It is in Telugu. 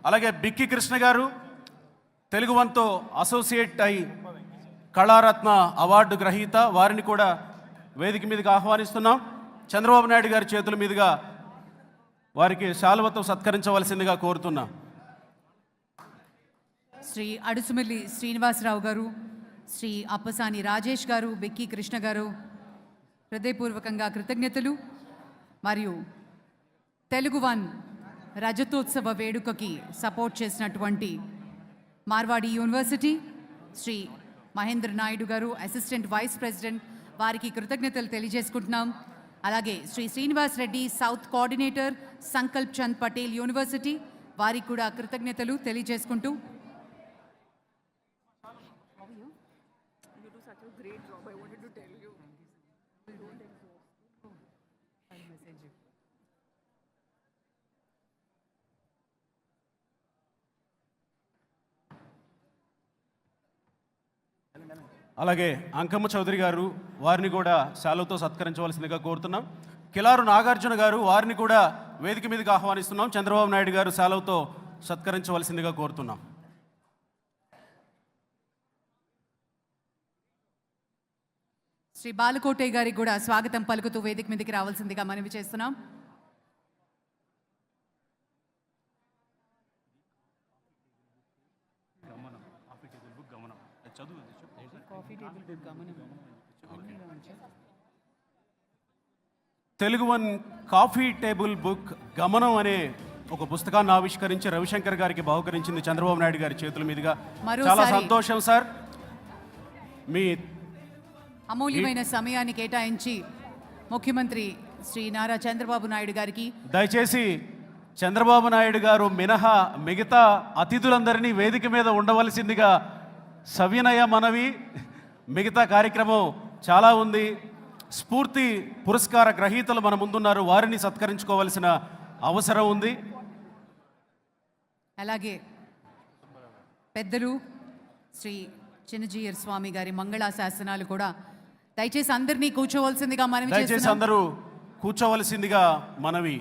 అలాగే బిక్కి కృష్ణ గారు తెలుగు వన్తో అసోసియేట్ అయి కళారత్న అవార్డు గ్రహీత, వారిని కూడా వేదిక మీదకి ఆహ్వానిస్తున్నాం. చంద్రబాబు నాయుడు గారి చేతుల మీదుగా వారికి శాలువతో సత్కరించవలసిందిగా కోరుతున్నాం. శ్రీ అడుసుమిల్లి శ్రీనివాసరావు గారు, శ్రీ అప్పసాని రాజేష్ గారు, బిక్కి కృష్ణ గారు హృదయపూర్వకంగా కృతజ్ఞతలు. మరియు తెలుగు వన్ రజతోత్సవ వేడుకకి సపోర్ట్ చేసినటువంటి Marwadi university Shri Mahendra Naidu garu, assistant vice president, వారికి కృతజ్ఞతలు తెలియజేసుకుంటున్నాం. అలాగే Shri Srinivas Reddy south coordinator Sankalp Chand Patel university, వారికి కూడా కృతజ్ఞతలు తెలియజేసుకుంటూ అలాగే అంకమ్మ చౌదరి గారు, వారిని కూడా శాలువతో సత్కరించవలసిందిగా కోరుతున్నాం. కిలారు నాగార్జున గారు, వారిని కూడా వేదిక మీదకి ఆహ్వానిస్తున్నాం. చంద్రబాబు నాయుడు గారు శాలువతో సత్కరించవలసిందిగా కోరుతున్నాం. శ్రీ బాలకోటయ్య గారికి కూడా స్వాగతం పలుకుతూ వేదిక మీదకి రావాల్సిందిగా మనవి చేస్తున్నాం. Telugu one coffee table book గమనం అనే ఒక పుస్తకాన్ని ఆవిష్కరించి రవిశంకర్ గారికి బహుకరించింది చంద్రబాబు నాయుడు గారి చేతుల మీదుగా. చాలా సంతోషం సార్. మీ అమూల్యమైన సమయాన్ని కేటాయించి ముఖ్యమంత్రి శ్రీ నారా చంద్రబాబు నాయుడు గారికి, దయచేసి చంద్రబాబు నాయుడు గారు మినహా మిగతా అతిథులందరినీ వేదిక మీద ఉండవలసిందిగా సవినయ మనవి. మిగతా కార్యక్రమం చాలా ఉంది. స్ఫూర్తి పురస్కార గ్రహీతలు మన ముందున్నారు, వారిని సత్కరించుకోవాల్సిన అవసరం ఉంది. అలాగే పెద్దలు శ్రీ చిన్నజీయర్ స్వామి గారి మంగళా శాసనాలు కూడా దయచేసి అందరినీ కూర్చోవలసిందిగా మనవి చేస్తున్నాం. దయచేసి అందరూ కూర్చోవలసిందిగా మనవి.